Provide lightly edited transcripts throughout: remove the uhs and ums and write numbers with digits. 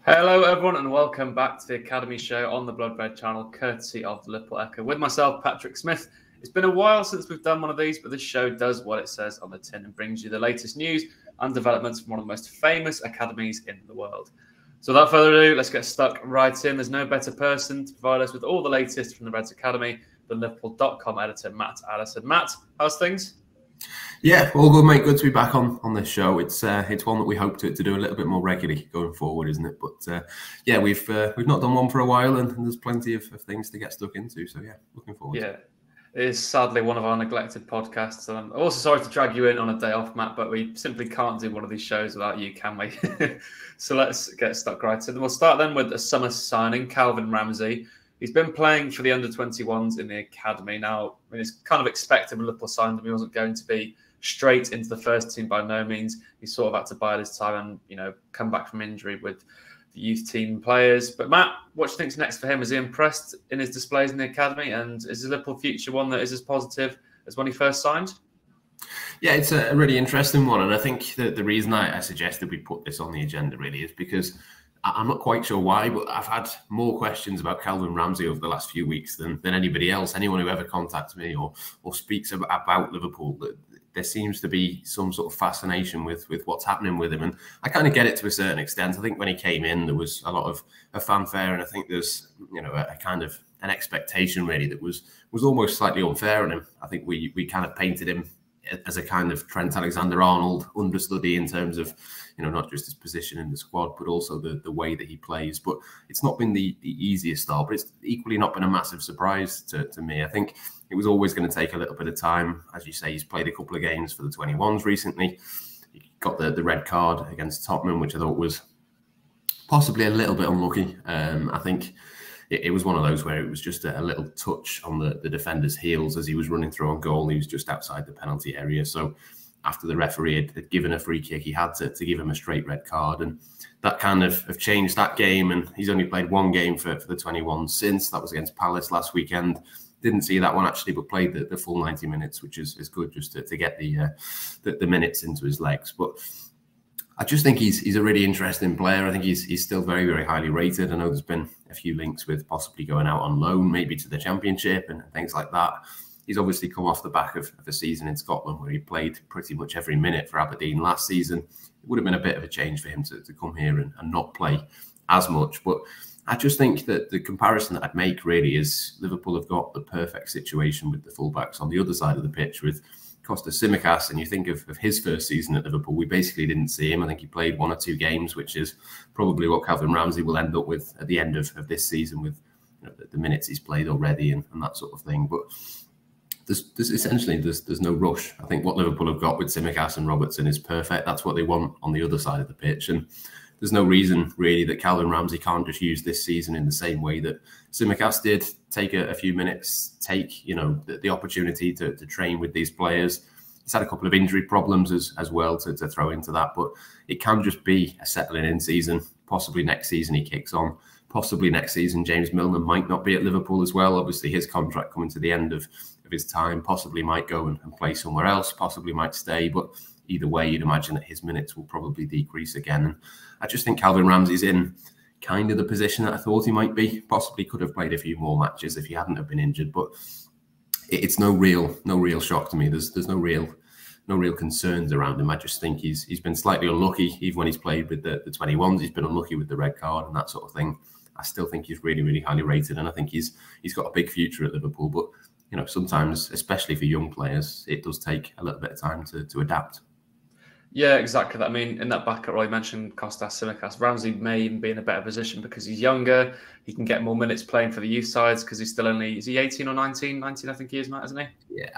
Hello, everyone, and welcome back to the Academy Show on the Blood Red channel, courtesy of the Liverpool Echo. With myself, Patrick Smith. It's been a while since we've done one of these, but this show does what it says on the tin and brings you the latest news and developments from one of the most famous academies in the world. So without further ado, let's get stuck right in. There's no better person to provide us with all the latest from the Reds Academy than Liverpool.com editor Matt Addison. Matt, how's things? Yeah, all good, mate. Good to be back on this show. It's one that we hope to do a little bit more regularly going forward, isn't it? But yeah, we've not done one for a while, and there's plenty of things to get stuck into. So yeah, looking forward. Yeah, it is sadly one of our neglected podcasts. And I'm also sorry to drag you in on a day off, Matt, but we simply can't do one of these shows without you, can we? So let's get stuck right in. We'll start then with a summer signing, Calvin Ramsey. He's been playing for the under-21s in the academy. Now, I mean, it's kind of expected when Liverpool signed him. He wasn't going to be straight into the first team by no means. He sort of had to bide his time and, come back from injury with the youth team players. But Matt, what do you think's next for him? Is he impressed in his displays in the academy? And is his Liverpool future one that is as positive as when he first signed? Yeah, it's a really interesting one. And I think that the reason I suggested we put this on the agenda really is because I'm not quite sure why, but I've had more questions about Calvin Ramsey over the last few weeks than anybody else. Anyone who ever contacts me or speaks about Liverpool, there seems to be some sort of fascination with what's happening with him. And I kind of get it to a certain extent. I think when he came in, there was a lot of a fanfare, and I think there's, a kind of an expectation really that was almost slightly unfair on him. I think we kind of painted him as a kind of Trent Alexander-Arnold understudy in terms of, not just his position in the squad, but also the way that he plays. But it's not been the easiest start, but it's equally not been a massive surprise to me. I think it was always going to take a little bit of time. As you say, he's played a couple of games for the 21s recently. He got the red card against Tottenham, which I thought was possibly a little bit unlucky. I think it was one of those where it was just a little touch on the defender's heels as he was running through on goal. He was just outside the penalty area. So after the referee had given a free kick, he had to give him a straight red card. And that kind of changed that game. And he's only played one game for the 21s since. That was against Palace last weekend. Didn't see that one actually, but played the full 90 minutes, which is good just to get the minutes into his legs. But I just think he's a really interesting player. I think he's still very, very highly rated. I know there's been a few links with possibly going out on loan, maybe to the Championship and things like that. He's obviously come off the back of a season in Scotland where he played pretty much every minute for Aberdeen last season. It would have been a bit of a change for him to come here and not play as much. But I just think that the comparison that I'd make really is Liverpool have got the perfect situation with the fullbacks on the other side of the pitch with Kostas Tsimikas, and you think of his first season at Liverpool, we basically didn't see him. I think he played 1 or 2 games, which is probably what Calvin Ramsey will end up with at the end of this season with the minutes he's played already and that sort of thing. But there's essentially no rush. I think what Liverpool have got with Tsimikas and Robertson is perfect. That's what they want on the other side of the pitch. And there's no reason really that Calvin Ramsey can't just use this season in the same way that Tsimikas did. Take a few minutes, take the opportunity to train with these players. He's had a couple of injury problems as well to throw into that, but it can just be a settling in season. Possibly next season he kicks on. Possibly next season James Milner might not be at Liverpool as well. Obviously his contract coming to the end of his time, possibly might go and play somewhere else, possibly might stay, but either way you'd imagine that his minutes will probably decrease again. And I just think Calvin Ramsey's in kind of the position that I thought he might be. Possibly could have played a few more matches if he hadn't have been injured, but it's no real shock to me. There's no real concerns around him. I just think he's been slightly unlucky, even when he's played with the 21s. He's been unlucky with the red card and that sort of thing. I still think he's really, really highly rated, and I think he's got a big future at Liverpool. But sometimes, especially for young players, it does take a little bit of time to adapt. Yeah, exactly. I mean, in that backup role, you mentioned Kostas Tsimikas. Ramsey may even be in a better position because he's younger. He can get more minutes playing for the youth sides because he's still only, is he 18 or 19? 19, I think he is, Matt, isn't he? Yeah,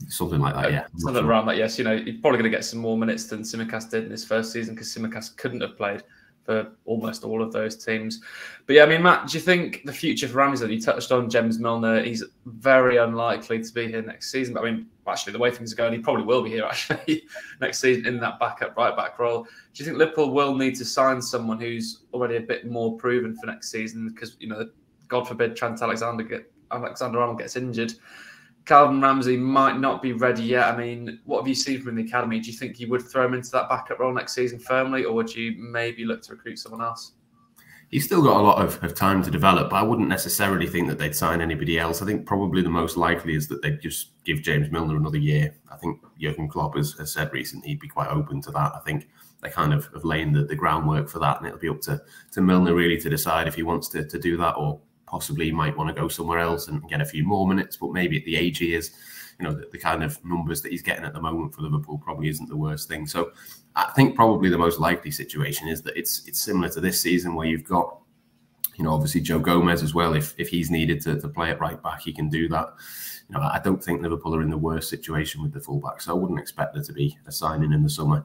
something like that, yeah. Something around that, yes. He's probably going to get some more minutes than Tsimikas did in his first season because Tsimikas couldn't have played for almost all of those teams. But yeah, I mean, Matt, do you think the future for Ramsey, you touched on James Milner, he's very unlikely to be here next season. But I mean, actually, the way things are going, he probably will be here actually next season in that backup right back role. Do you think Liverpool will need to sign someone who's already a bit more proven for next season? Because, God forbid Trent Alexander-Arnold gets injured. Calvin Ramsey might not be ready yet. I mean, what have you seen from the academy? Do you think you would throw him into that backup role next season firmly, or would you maybe look to recruit someone else? He's still got a lot of time to develop, but I wouldn't necessarily think that they'd sign anybody else. I think probably the most likely is that they'd just give James Milner another year. I think Jurgen Klopp has said recently he'd be quite open to that. I think they kind of have laid the groundwork for that, and it'll be up to Milner really to decide if he wants to do that, or possibly he might want to go somewhere else and get a few more minutes. But maybe at the age he is, the kind of numbers that he's getting at the moment for Liverpool probably isn't the worst thing. So I think probably the most likely situation is that it's similar to this season, where you've got, obviously Joe Gomez as well. If he's needed to play at right back, he can do that. I don't think Liverpool are in the worst situation with the fullback, so I wouldn't expect there to be a signing in the summer.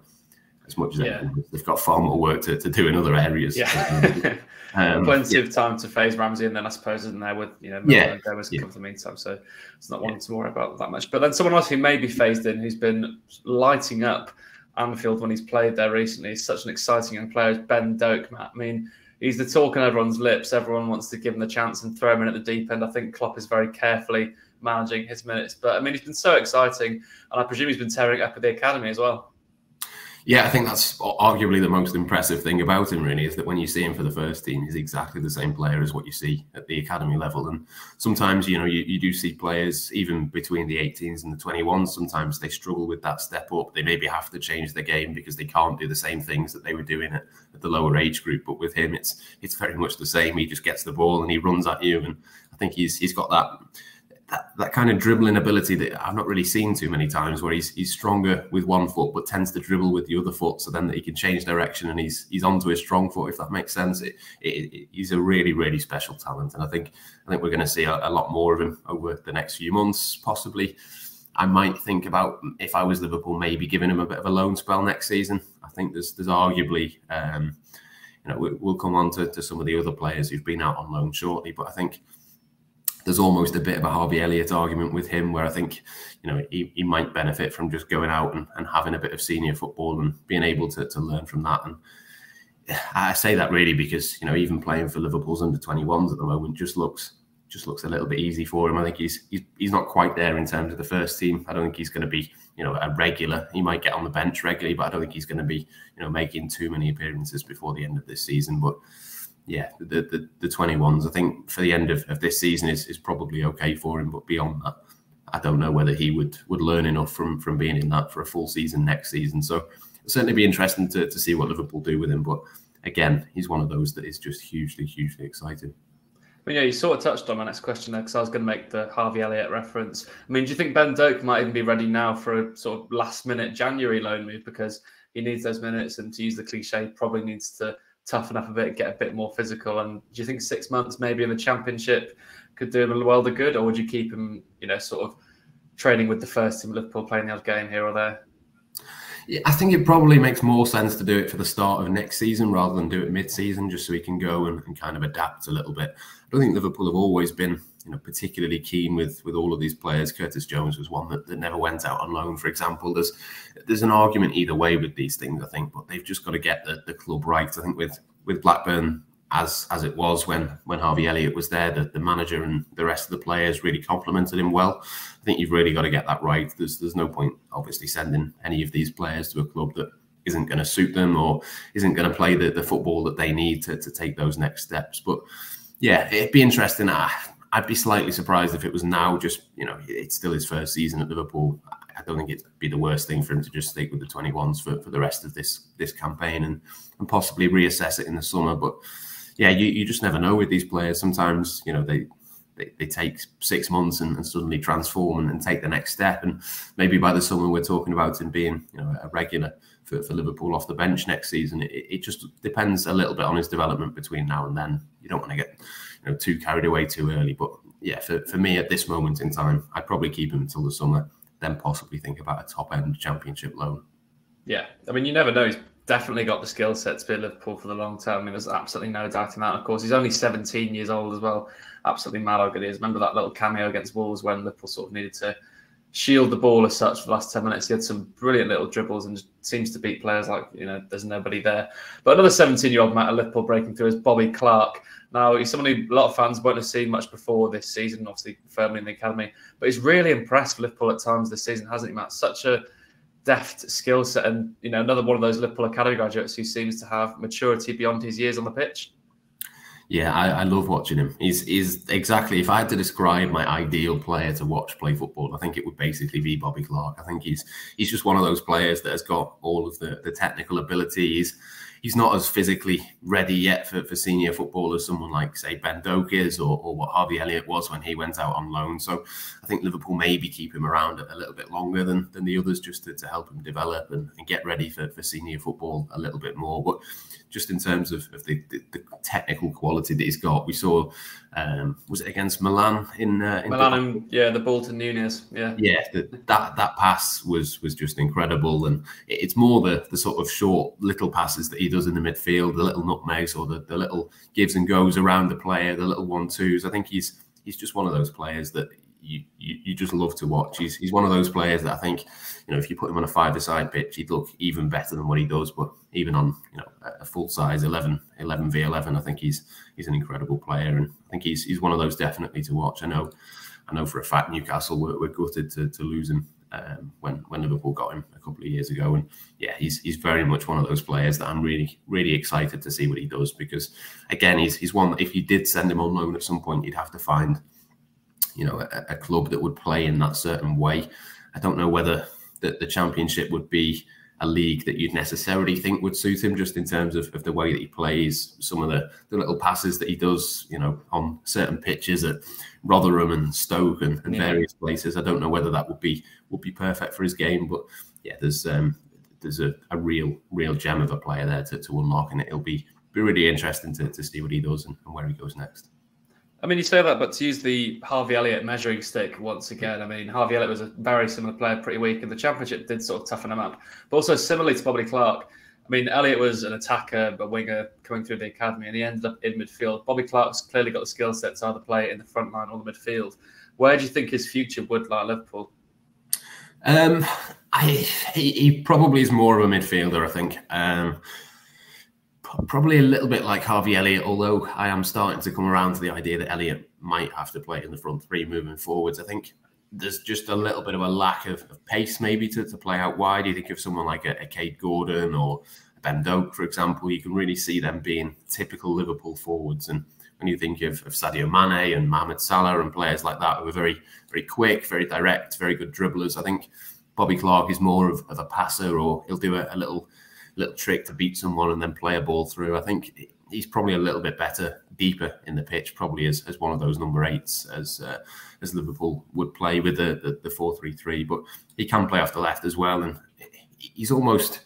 As much as they've got far more work to do in other areas. Yeah. Plenty of time to phase Ramsey, and then I suppose isn't there with Milner and Gomez come for the meantime, so it's not one to worry about that much. But then someone else who may be phased in, who's been lighting up Anfield when he's played there recently, is such an exciting young player, is Ben Doak, Matt. I mean, he's the talk on everyone's lips. Everyone wants to give him the chance and throw him in at the deep end. I think Klopp is very carefully managing his minutes, but I mean, he's been so exciting, and I presume he's been tearing it up at the academy as well. Yeah, I think that's arguably the most impressive thing about him, really, is that when you see him for the first team, he's exactly the same player as what you see at the academy level. And sometimes, you do see players, even between the 18s and the 21s, sometimes they struggle with that step up. They maybe have to change their game because they can't do the same things that they were doing at the lower age group. But with him, it's very much the same. He just gets the ball and he runs at you. And I think he's got that kind of dribbling ability that I've not really seen too many times, where he's stronger with one foot but tends to dribble with the other foot, so then that he can change direction and he's onto his strong foot, if that makes sense. He's a really, really special talent, and I think we're going to see a lot more of him over the next few months, possibly. I might think about, if I was Liverpool, maybe giving him a bit of a loan spell next season. I think there's arguably, we'll come on to some of the other players who've been out on loan shortly, but I think there's almost a bit of a Harvey Elliott argument with him, where I think, he might benefit from just going out and having a bit of senior football and being able to learn from that. And I say that really because, even playing for Liverpool's under-21s at the moment just looks a little bit easy for him. I think he's not quite there in terms of the first team. I don't think he's going to be, a regular. He might get on the bench regularly, but I don't think he's going to be, making too many appearances before the end of this season. But yeah, the 21s, I think for the end of this season is probably okay for him. But beyond that, I don't know whether he would learn enough from being in that for a full season next season. So it'll certainly be interesting to see what Liverpool do with him. But again, he's one of those that is just hugely, hugely exciting. Well, yeah, you sort of touched on my next question there, because I was going to make the Harvey Elliott reference. I mean, do you think Ben Doak might even be ready now for a sort of last-minute January loan move, because he needs those minutes, and to use the cliche, probably needs to toughen up a bit, get a bit more physical? And do you think 6 months maybe in the Championship could do him a world of good, or would you keep him, sort of training with the first team of Liverpool, playing the odd game here or there? Yeah, I think it probably makes more sense to do it for the start of next season rather than do it mid-season, just so he can go and kind of adapt a little bit. I don't think Liverpool have always been, particularly keen with all of these players. Curtis Jones was one that never went out on loan, for example. There's an argument either way with these things, I think, but they've just got to get the club right. I think with Blackburn, as it was when Harvey Elliott was there, the manager and the rest of the players really complimented him well. I think you've really got to get that right. There's no point, obviously, sending any of these players to a club that isn't going to suit them or isn't going to play the football that they need to take those next steps. But yeah, it'd be interesting. I'd be slightly surprised if it was now. Just, it's still his first season at Liverpool. I don't think it'd be the worst thing for him to just stick with the 21s for the rest of this campaign and possibly reassess it in the summer. But yeah, you just never know with these players. Sometimes, they take 6 months and suddenly transform and take the next step. And maybe by the summer we're talking about him being, a regular for Liverpool off the bench next season. It just depends a little bit on his development between now and then. You don't want to get too carried away too early. But yeah, for me at this moment in time, I'd probably keep him until the summer, then possibly think about a top-end Championship loan. Yeah, I mean, you never know. He's definitely got the skill set to be at Liverpool for the long term. I mean, there's absolutely no doubting that. Of course, he's only 17 years old as well. Absolutely mad how good he is. Remember that little cameo against Wolves when Liverpool sort of needed to shield the ball as such for the last 10 minutes? He had some brilliant little dribbles and seems to beat players like, there's nobody there. But another 17-year-old man at Liverpool breaking through is Bobby Clark. Now, he's someone who a lot of fans won't have seen much before this season, obviously firmly in the academy. But he's really impressed Liverpool at times this season, hasn't he, Matt? Such a deft skill set, and another one of those Liverpool academy graduates who seems to have maturity beyond his years on the pitch. Yeah, I love watching him. He's exactly, if I had to describe my ideal player to watch play football, I think it would basically be Bobby Clark. I think he's just one of those players that has got all of the technical abilities. He's not as physically ready yet for senior football as someone like, say, Ben Doak is, or what Harvey Elliott was when he went out on loan. So I think Liverpool maybe keep him around a little bit longer than the others, just to help him develop and get ready for senior football a little bit more. But just in terms of the technical quality that he's got, we saw, was it against Milan in Milan and the ball to Nunez, that pass was just incredible, and it's more the sort of short little passes that he does in the midfield, the little nutmegs or the little gives and goes around the player, the little 1-2s. I think he's just one of those players that you just love to watch. He's one of those players that I think, if you put him on a 5-a-side pitch, he'd look even better than what he does. But even on a full size 11v11, I think he's an incredible player, and I think he's one of those definitely to watch. I know for a fact Newcastle were gutted to lose him when Liverpool got him a couple of years ago, and he's very much one of those players that I'm really excited to see what he does, because again he's one that if you did send him on loan at some point, you'd have to find a club that would play in that certain way. I don't know whether the Championship would be a league that you'd necessarily think would suit him, just in terms of the way that he plays, some of the little passes that he does, on certain pitches at Rotherham and Stoke and various places. I don't know whether that would be perfect for his game, but there's a real gem of a player there to unlock, and it'll be really interesting to see what he does and where he goes next. I mean, you say that, but to use the Harvey Elliott measuring stick once again, I mean, Harvey Elliott was a very similar player pretty weak, and the Championship did sort of toughen him up. But also, similarly to Bobby Clark, I mean, Elliott was an attacker, a winger coming through the academy, and he ended up in midfield. Bobby Clark's clearly got the skill set to either play in the front line or the midfield. Where do you think his future would lie at Liverpool? He probably is more of a midfielder, I think. Probably a little bit like Harvey Elliott, although I am starting to come around to the idea that Elliott might have to play in the front three moving forwards. I think there's just a little bit of a lack of pace maybe to play out wide. You think of someone like a Cade Gordon or Ben Doak, for example, you can really see them being typical Liverpool forwards. And when you think of Sadio Mane and Mohamed Salah and players like that who are very, very quick, very direct, very good dribblers, I think Bobby Clark is more of a passer, or he'll do a little trick to beat someone and then play a ball through. I think he's probably a little bit better deeper in the pitch, probably as one of those number 8s as Liverpool would play with the 4-3-3. But he can play off the left as well, and he's almost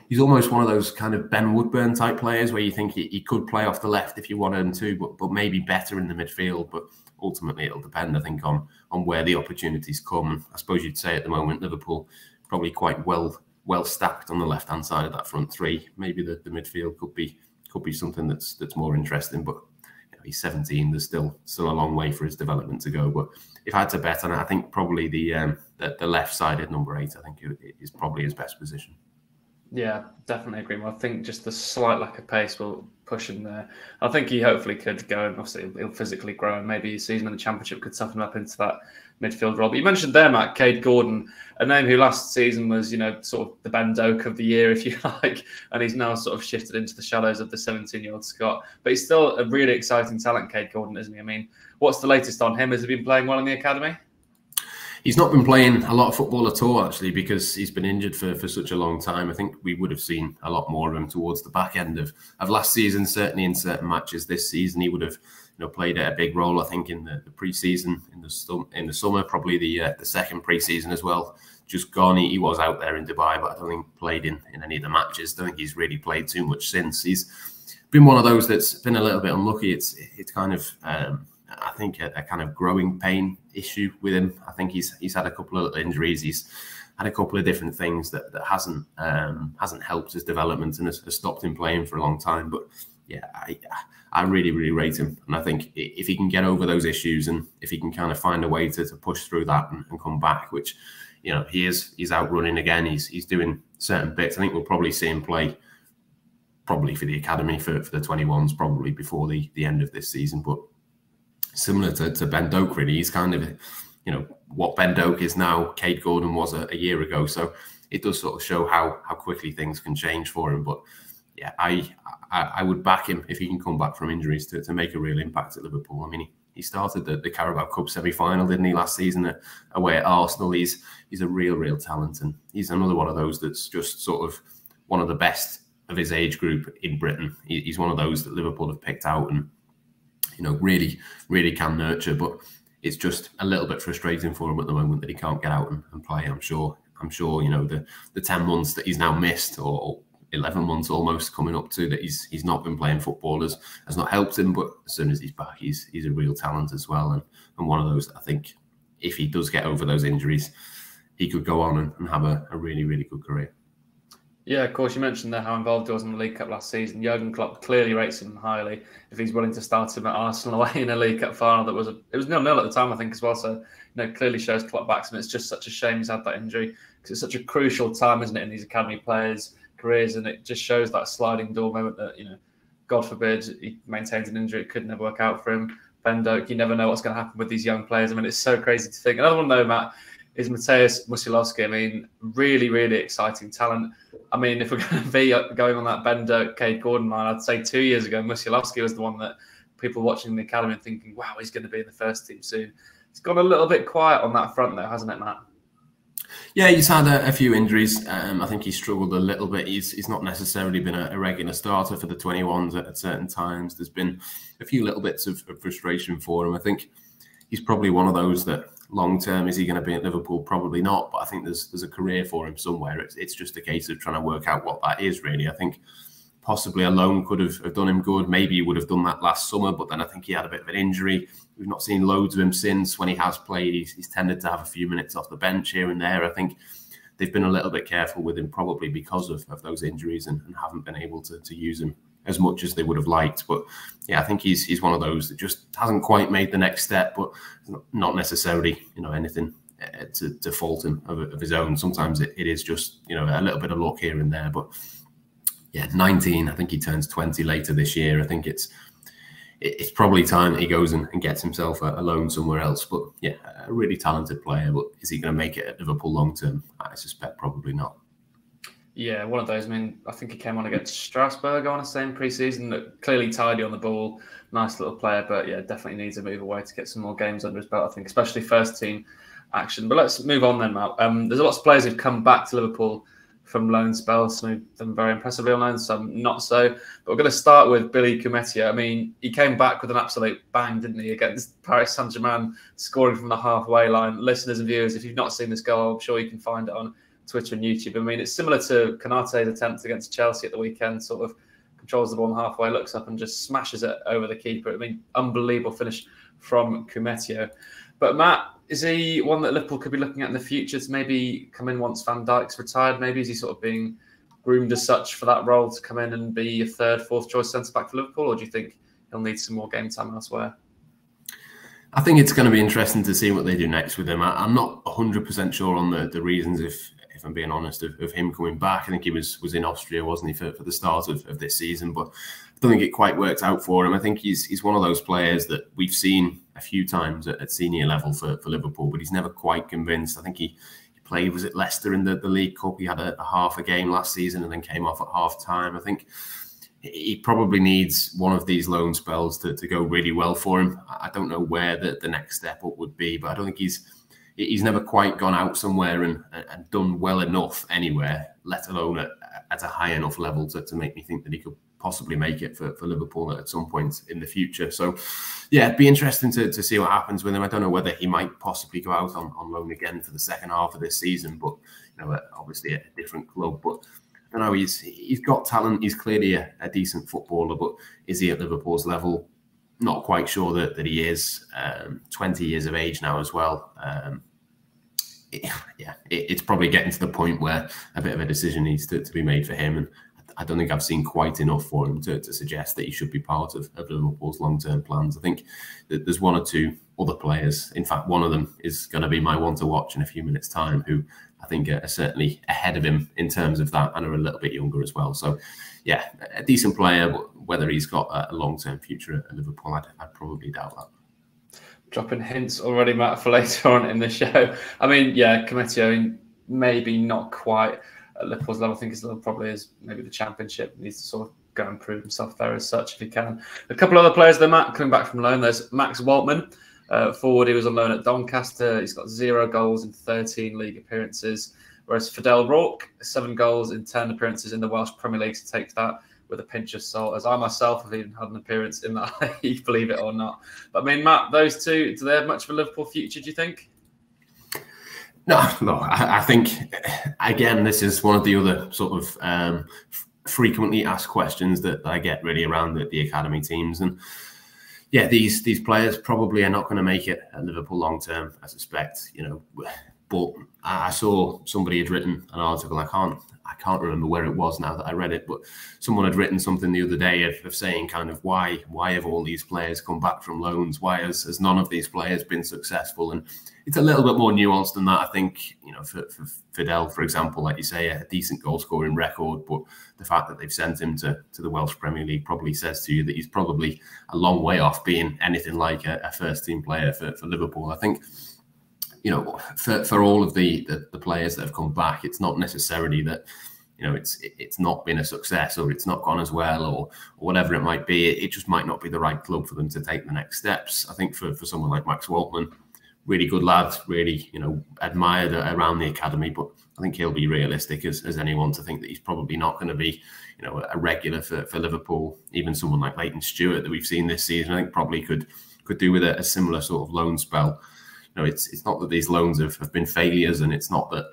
one of those kind of Ben Woodburn type players where you think he could play off the left if you wanted him to, but maybe better in the midfield. But ultimately, it'll depend, I think, on where the opportunities come. And I suppose you'd say at the moment Liverpool probably quite well stacked on the left hand side of that front three. Maybe the midfield could be something that's more interesting. But he's 17. There's still a long way for his development to go. But if I had to bet on it, I think probably the left sided number 8. I think is probably his best position. Yeah, definitely agree. Well, I think just the slight lack of pace will push him there. I think he hopefully could go, and obviously he'll physically grow, and maybe his season in the Championship could toughen him up into that midfield role. But you mentioned there, Matt, Cade Gordon, a name who last season was, sort of the Ben Doak of the year, if you like, and he's now sort of shifted into the shadows of the 17-year-old Scot. But he's still a really exciting talent, Cade Gordon, isn't he? I mean, what's the latest on him? Has he been playing well in the academy? He's not been playing a lot of football at all, actually, because he's been injured for such a long time. I think we would have seen a lot more of him towards the back end of last season, certainly in certain matches this season. He would have played a big role, I think, in the pre-season, in the summer, probably the second pre-season as well. Just gone. He was out there in Dubai, but I don't think played in any of the matches. I don't think he's really played too much since. He's been one of those that's been a little bit unlucky. It's kind of... I think a kind of growing pain issue with him. I think he's had a couple of injuries. He's had a couple of different things that hasn't helped his development and has stopped him playing for a long time. But yeah, I really rate him, and I think if he can get over those issues and if he can kind of find a way to push through that and come back, which he's out running again. He's doing certain bits. I think we'll probably see him play probably for the academy for the 21s probably before the end of this season, but. Similar to Ben Doak, really. He's kind of, what Ben Doak is now, Cade Gordon was a year ago. So it does sort of show how quickly things can change for him. But yeah, I would back him if he can come back from injuries to make a real impact at Liverpool. I mean, he started the Carabao Cup semi-final, didn't he, last season away at Arsenal. He's a real talent, and he's another one of those that's just sort of one of the best of his age group in Britain. He's one of those that Liverpool have picked out and, you know, really can nurture. But it's just a little bit frustrating for him at the moment that he can't get out and play. I'm sure, you know, the 10 months that he's now missed, or 11 months almost coming up to, that he's not been playing football has not helped him. But as soon as he's back, he's a real talent as well, and one of those that I think, if he does get over those injuries, he could go on and have a really good career. Yeah, of course, you mentioned there how involved he was in the League Cup last season. Jurgen Klopp clearly rates him highly if he's willing to start him at Arsenal away in a League Cup final. It was 0-0 at the time, I think, as well. So, you know, clearly shows Klopp backs him. It's just such a shame he's had that injury, because it's such a crucial time, isn't it, in these academy players' careers, and it just shows that sliding door moment that, you know, God forbid he maintains an injury, it could never work out for him. Ben Doak, you never know what's going to happen with these young players. I mean, it's so crazy to think. Another one, though, Matt, is Mateusz Musialowski. I mean, really exciting talent. I mean, if we're going to be going on that Ben Doak, Cade Gordon line, I'd say 2 years ago, Musialowski was the one that people watching the academy and thinking, wow, he's going to be in the first team soon. It's gone a little bit quiet on that front, though, hasn't it, Matt? Yeah, he's had a few injuries. I think he's struggled a little bit. He's not necessarily been a regular starter for the 21s at certain times. There's been a few little bits of frustration for him. I think he's probably one of those that long term, is he going to be at Liverpool? Probably not. But I think there's a career for him somewhere. It's just a case of trying to work out what that is, really. I think possibly a loan could have done him good. Maybe he would have done that last summer, but then I think he had a bit of an injury. We've not seen loads of him since. When he has played, he's tended to have a few minutes off the bench here and there. I think they've been a little bit careful with him, probably because of those injuries, and haven't been able to use him as much as they would have liked. But yeah, I think he's one of those that just hasn't quite made the next step, but not necessarily, you know, anything to fault him of his own. Sometimes it is just, you know, a little bit of luck here and there. But yeah, 19, I think he turns 20 later this year. I think it's probably time that he goes and gets himself a loan somewhere else. But yeah, a really talented player. But is he going to make it at Liverpool long term? I suspect probably not. Yeah, one of those. I mean, I think he came on against Strasbourg, I want to say, in pre-season. Clearly tidy on the ball, nice little player, but yeah, definitely needs to move away to get some more games under his belt, I think, especially first team action. But let's move on then, Matt. There's lots of players who've come back to Liverpool from loan spells. Some of them very impressively on loan, some not so. But we're going to start with Billy Koumettia. I mean, he came back with an absolute bang, didn't he, against Paris Saint-Germain, scoring from the halfway line. Listeners and viewers, if you've not seen this goal, I'm sure you can find it on Twitter and YouTube. I mean, it's similar to Konaté's attempt against Chelsea at the weekend, sort of controls the ball halfway, looks up and just smashes it over the keeper. I mean, unbelievable finish from Koumettia. But Matt, is he one that Liverpool could be looking at in the future to maybe come in once Van Dijk's retired? Maybe is he sort of being groomed as such for that role to come in and be a third, fourth choice centre-back for Liverpool? Or do you think he'll need some more game time elsewhere? I think it's going to be interesting to see what they do next with him. I'm not 100% sure on the reasons, if I'm being honest, of him coming back. I think he was in Austria, wasn't he, for the start of this season? But I don't think it quite worked out for him. I think he's one of those players that we've seen a few times at senior level for Liverpool, but he's never quite convinced. I think he played, was it Leicester in the League Cup? He had a half a game last season and then came off at half time. I think he probably needs one of these loan spells to go really well for him. I don't know where the next step up would be, but I don't think he's never quite gone out somewhere and done well enough anywhere, let alone at a high enough level to make me think that he could possibly make it for Liverpool at some point in the future. So yeah, it'd be interesting to see what happens with him. I don't know whether he might possibly go out on loan again for the second half of this season, but you know, obviously at a different club. But I don't know, he's got talent. He's clearly a decent footballer, but is he at Liverpool's level? Not quite sure that he is. 20 years of age now as well. It's probably getting to the point where a bit of a decision needs to be made for him. And I don't think I've seen quite enough for him to suggest that he should be part of Liverpool's long-term plans. I think that there's one or two other players. In fact, one of them is going to be my one to watch in a few minutes' time, who I think are certainly ahead of him in terms of that and are a little bit younger as well. So, yeah, a decent player, but whether he's got a long-term future at Liverpool, I'd probably doubt that. Dropping hints already, Matt, for later on in the show. I mean, yeah, Koumettia, maybe not quite at Liverpool's level. I think his level probably is maybe the Championship. He needs to sort of go and prove himself there as such if he can. A couple other players there, Matt, coming back from loan. There's Max Waltman. Forward, he was on loan at Doncaster. He's got 0 goals in 13 league appearances. Whereas Fidel Rourke, 7 goals in 10 appearances in the Welsh Premier League. To take that with a pinch of salt, as I myself have even had an appearance in that league, believe it or not. But I mean, Matt, those two, do they have much of a Liverpool future, do you think? No. I think, again, this is one of the other sort of frequently asked questions that I get really around the academy teams. And yeah, these players probably are not going to make it at Liverpool long term, I suspect, But I saw somebody had written an article. I can't remember where it was now that I read it, but someone had written something the other day of saying kind of why have all these players come back from loans? Why has none of these players been successful? And it's a little bit more nuanced than that. I think, for Fidel, for example, like you say, a decent goal scoring record, but the fact that they've sent him to the Welsh Premier League probably says to you that he's probably a long way off being anything like a first team player for Liverpool. I think, for all of the players that have come back, it's not necessarily that, it's not been a success or it's not gone as well or whatever it might be. It just might not be the right club for them to take the next steps. I think for someone like Max Waltman, really good lad, really, admired around the academy, but I think he'll be realistic as anyone to think that he's probably not going to be, a regular for Liverpool. Even someone like Leighton Stewart that we've seen this season, I think probably could do with a similar sort of loan spell. It's not that these loans have been failures, and it's not that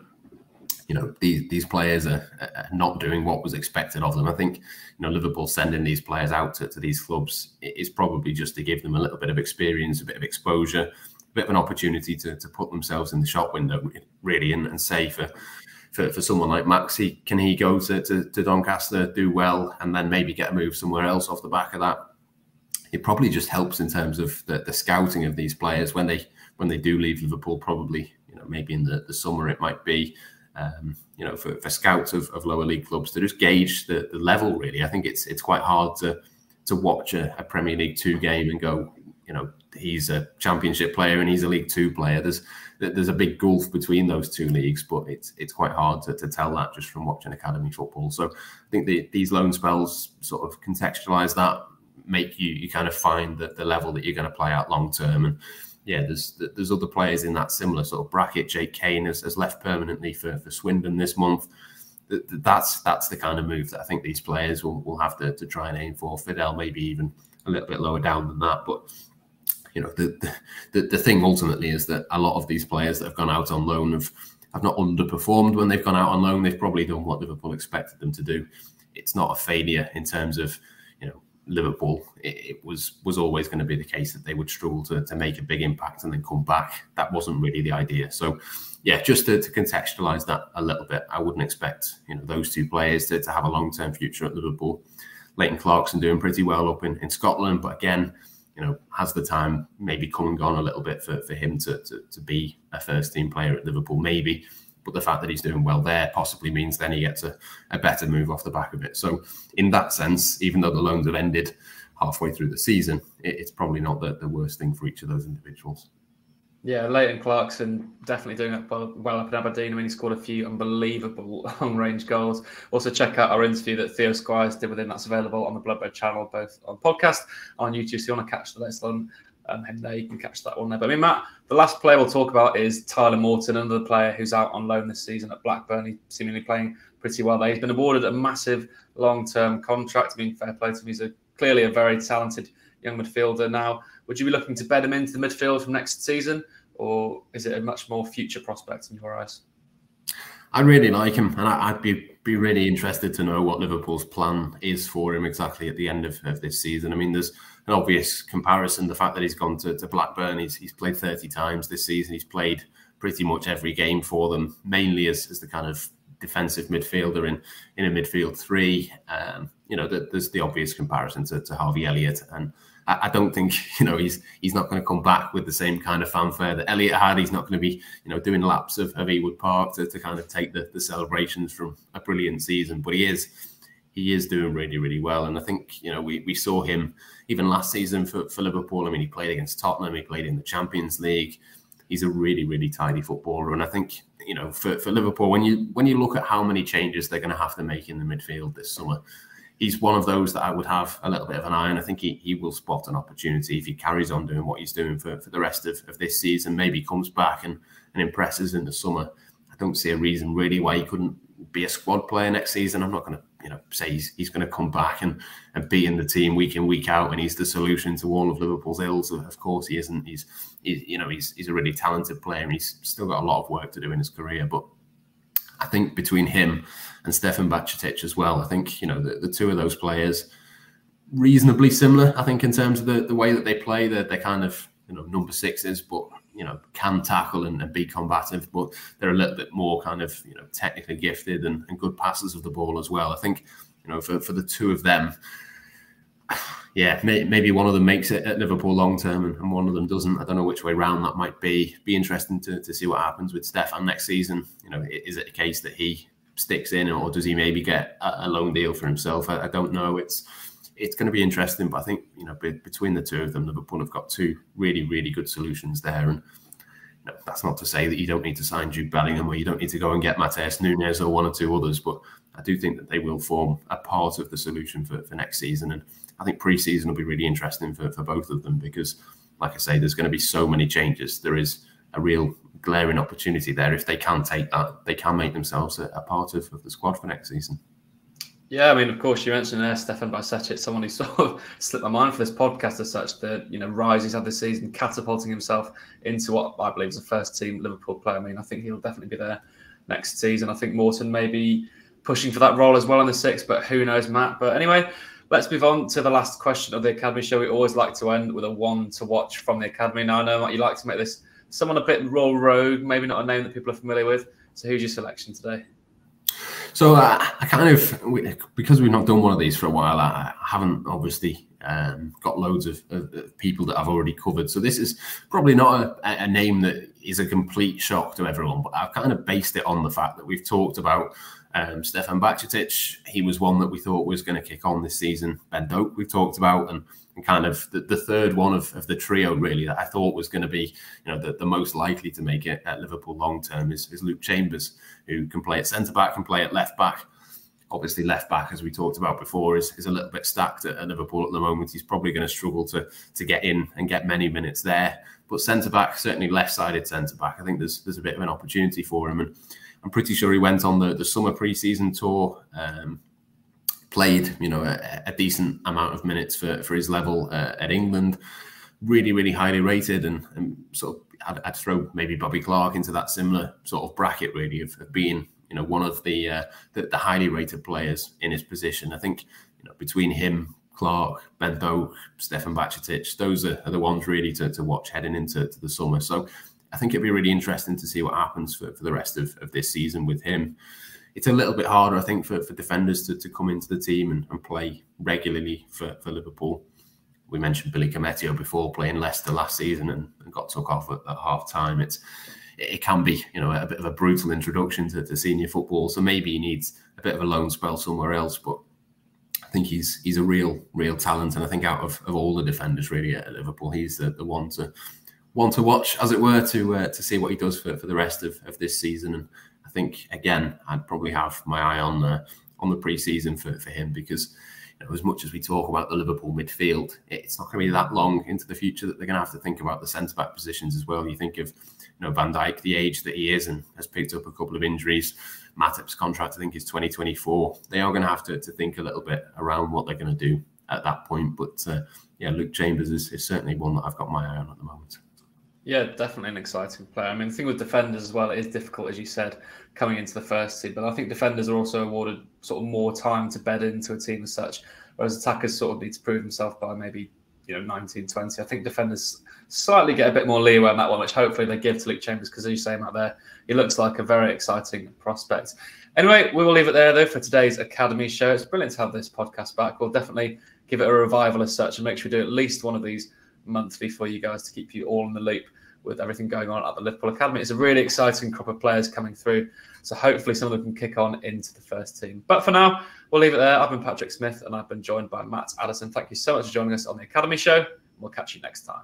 these players are not doing what was expected of them. I think Liverpool sending these players out to these clubs is probably just to give them a little bit of experience, a bit of exposure, a bit of an opportunity to put themselves in the shop window, really, and say for someone like Maxi, can he go to Doncaster, do well, and then maybe get a move somewhere else off the back of that? It probably just helps in terms of the scouting of these players when they do leave Liverpool, probably, maybe in the summer it might be, for scouts of lower league clubs to just gauge the level, really. I think it's quite hard to watch a Premier League 2 game and go, he's a Championship player and he's a League 2 player. There's a big gulf between those 2 leagues, but it's quite hard to tell that just from watching academy football. So I think these loan spells sort of contextualise that, make you kind of find the level that you're going to play at long term. And yeah, there's other players in that similar sort of bracket. Jake Kane has left permanently for Swindon this month. That's the kind of move that I think these players will have to try and aim for. Fidel maybe even a little bit lower down than that, but the thing ultimately is that a lot of these players that have gone out on loan have not underperformed when they've gone out on loan. They've probably done what Liverpool expected them to do. It's not a failure in terms of Liverpool. It was always going to be the case that they would struggle to make a big impact and then come back. That wasn't really the idea. So yeah, just to contextualise that a little bit, I wouldn't expect those 2 players to have a long-term future at Liverpool. Leighton Clarkson doing pretty well up in Scotland, but again, has the time maybe come and gone a little bit for him to be a first-team player at Liverpool, maybe. But the fact that he's doing well there possibly means then he gets a better move off the back of it. So in that sense, even though the loans have ended halfway through the season, it's probably not the worst thing for each of those individuals. Yeah, Leighton Clarkson definitely doing it well up in Aberdeen. I mean, he scored a few unbelievable long-range goals. Also, check out our interview that Theo Squires did with him. That's available on the Bloodbird channel, both on podcast, on YouTube. So you want to catch the latest on him there, you can catch that one there. But I mean, Matt, the last player we'll talk about is Tyler Morton, another player who's out on loan this season at Blackburn. He's seemingly playing pretty well there. He's been awarded a massive long-term contract. I mean, fair play to him. He's clearly a very talented young midfielder now. Would you be looking to bed him into the midfield from next season, or is it a much more future prospect in your eyes? I really like him, and I'd be really interested to know what Liverpool's plan is for him exactly at the end of this season. I mean, there's an obvious comparison, the fact that he's gone to Blackburn. He's played 30 times this season. He's played pretty much every game for them, mainly as the kind of defensive midfielder in a midfield 3. There's the obvious comparison to Harvey Elliott, and I don't think he's not going to come back with the same kind of fanfare that Elliott had. He's not going to be doing laps of Ewood Park to kind of take the celebrations from a brilliant season. But he is doing really, really well, and I think we saw him even last season for Liverpool. I mean, he played against Tottenham, he played in the Champions League. he's a really, really tidy footballer. And I think, you know, for Liverpool, when you look at how many changes they're going to have to make in the midfield this summer, he's one of those that I would have a little bit of an eye on. I think he will spot an opportunity if he carries on doing what he's doing for the rest of this season, maybe comes back and impresses in the summer. I don't see a reason really why he couldn't be a squad player next season. I'm not going to, you know, say he's going to come back and be in the team week in, week out, and he's the solution to all of Liverpool's ills. Of course he isn't. He's a really talented player, and he's still got a lot of work to do in his career. But I think between him and Stefan Bajcetic as well, I think, you know, the two of those players reasonably similar. I think in terms of the way that they play, they're kind of, you know, number sixes, but, you know, can tackle and be combative, but they're a little bit more kind of, you know, technically gifted and good passers of the ball as well. I think, you know, for the two of them, yeah, maybe one of them makes it at Liverpool long term and one of them doesn't. I don't know which way round that might be. Be interesting to see what happens with Stefan next season. You know, is it a case that he sticks in, or does he maybe get a loan deal for himself? I don't know. It's going to be interesting, but I think, you know, between the two of them, Liverpool have got two really, really good solutions there. And, you know, that's not to say that you don't need to sign Jude Bellingham, or you don't need to go and get Matheus Nunes or one or two others, but I do think that they will form a part of the solution for next season. And I think pre-season will be really interesting for both of them because, like I say, there's going to be so many changes. There is a real glaring opportunity there. If they can take that, they can make themselves a part of the squad for next season. Yeah, I mean, of course, you mentioned there Stefan Bajcetic, someone who sort of slipped my mind for this podcast as such. The, you know, rise he's had this season, catapulting himself into what I believe is a first-team Liverpool player. I mean, I think he'll definitely be there next season. I think Morton may be pushing for that role as well in the six, but who knows, Matt. But anyway, let's move on to the last question of the Academy show. We always like to end with a one to watch from the Academy. Now, I know, Matt, you like to make this someone a bit roll rogue, maybe not a name that people are familiar with. So who's your selection today? So I kind of, because we've not done one of these for a while, I haven't obviously got loads of people that I've already covered. So this is probably not a name that is a complete shock to everyone, but I've kind of based it on the fact that we've talked about Stefan Bajcetic. He was one that we thought was going to kick on this season. Ben Doak we've talked about, and kind of the third one of the trio really that I thought was going to be, you know, the most likely to make it at Liverpool long term is Luke Chambers, who can play at centre back, can play at left back. Obviously, left back, as we talked about before, is a little bit stacked at Liverpool at the moment. He's probably going to struggle to get in and get many minutes there. But centre back, certainly left-sided centre back, I think there's a bit of an opportunity for him. And I'm pretty sure he went on the summer pre-season tour, played, you know, a decent amount of minutes for his level at England. Really, really highly rated, and sort of I'd throw maybe Bobby Clark into that similar sort of bracket really of being, you know, one of the highly rated players in his position. I think, you know, between him, Clark, Ben Doak, Stefan Bajcetic, those are the ones really to watch heading into the summer. So I think it'd be really interesting to see what happens for the rest of this season with him. It's a little bit harder, I think, for defenders to come into the team and play regularly for Liverpool. We mentioned Billy Koumetio before, playing Leicester last season and got took off at half-time. It can be, you know, a bit of a brutal introduction to senior football. So maybe he needs a bit of a loan spell somewhere else. But I think he's a real talent. And I think out of all the defenders really at Liverpool, he's the one to watch, as it were, to see what he does for the rest of this season. And I think, again, I'd probably have my eye on the pre-season for him because, you know, as much as we talk about the Liverpool midfield, it's not going to be that long into the future that they're going to have to think about the centre-back positions as well. You think of, you know, Van Dijk, the age that he is and has picked up a couple of injuries. Matip's contract, I think, is 2024. They are going to have to think a little bit around what they're going to do at that point. But, yeah, Luke Chambers is certainly one that I've got my eye on at the moment. Yeah, definitely an exciting player. I mean, the thing with defenders as well, it is difficult, as you said, coming into the first team. But I think defenders are also awarded sort of more time to bed into a team as such, whereas attackers sort of need to prove themselves by maybe, you know, 19, 20. I think defenders slightly get a bit more leeway on that one, which hopefully they give to Luke Chambers because, as you say, Matt, there, he looks like a very exciting prospect. Anyway, we will leave it there, though, for today's Academy show. It's brilliant to have this podcast back. We'll definitely give it a revival as such and make sure we do at least one of these monthly for you guys to keep you all in the loop with everything going on at the Liverpool Academy. It's a really exciting crop of players coming through, so hopefully some of them can kick on into the first team. But for now, we'll leave it there. I've been Patrick Smith, and I've been joined by Matt Addison. Thank you so much for joining us on the Academy show, and we'll catch you next time.